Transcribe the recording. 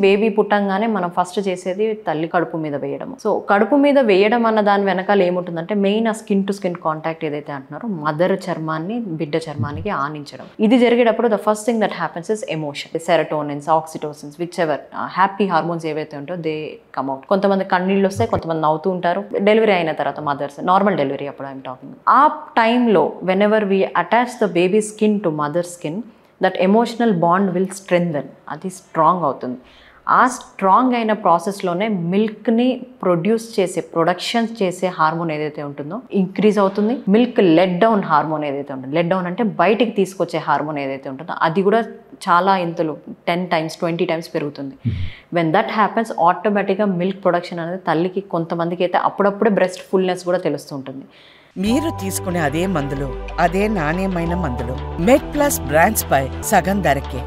Baby పుట్టంగానే మనం first చేసేది తల్లి కడుపు మీద వేయడం. సో కడుపు మీద వేయడం అన్న దాని వెనకాల ఏముంటుందంటే మెయిన్ ఆ స్కిన్ టు స్కిన్ కాంటాక్ట్ ఏదైతే అంటున్నారో మదర్ చర్మాన్ని బిడ్డ చర్మానికి ఆనించడం. ఇది జరిగేటప్పుడు the first thing that happens is emotion. Serotonins, oxytocins, which ever happy hormones ఏవైతే ఉంటాయో దే కమ్ అవుట్. కొంతమంది కన్నీళ్ళు వస్తాయి, కొంతమంది నవ్వుతూ ఉంటారు. డెలివరీ అయిన తర్వాత మదర్స్ నార్మల్ డెలివరీ అప్పుడు ఐఎమ్ టాకింగ్. ఆ టైంలో when ever we attach the baby skin to mother skin, that emotional bond will strengthen. అది స్ట్రాంగ్ అవుతుంది. ఆ స్ట్రాంగ్ అయిన ప్రాసెస్లోనే మిల్క్ని ప్రొడక్షన్ చేసే హార్మోన్ ఏదైతే ఉంటుందో ఇంక్రీజ్ అవుతుంది. మిల్క్ లెట్ డౌన్ హార్మోన్ ఏదైతే ఉంటుందో, లెట్ డౌన్ అంటే బయటికి తీసుకొచ్చే హార్మోన్ ఏదైతే ఉంటుందో అది కూడా చాలా ఇంతలో 10 times 20 times పెరుగుతుంది. వెన్ దట్ హ్యాపెన్స్ ఆటోమేటిక్గా మిల్క్ ప్రొడక్షన్ అనేది తల్లికి కొంతమందికి అయితే అప్పుడప్పుడే బ్రెస్ట్ ఫుల్నెస్ కూడా తెలుస్తూ ఉంటుంది. మీరు తీసుకునే అదే మందులు, అదే నాణ్యమైన మందులు మెడ్ ప్లస్ బ్రాండ్స్ పై సగం ధరకే.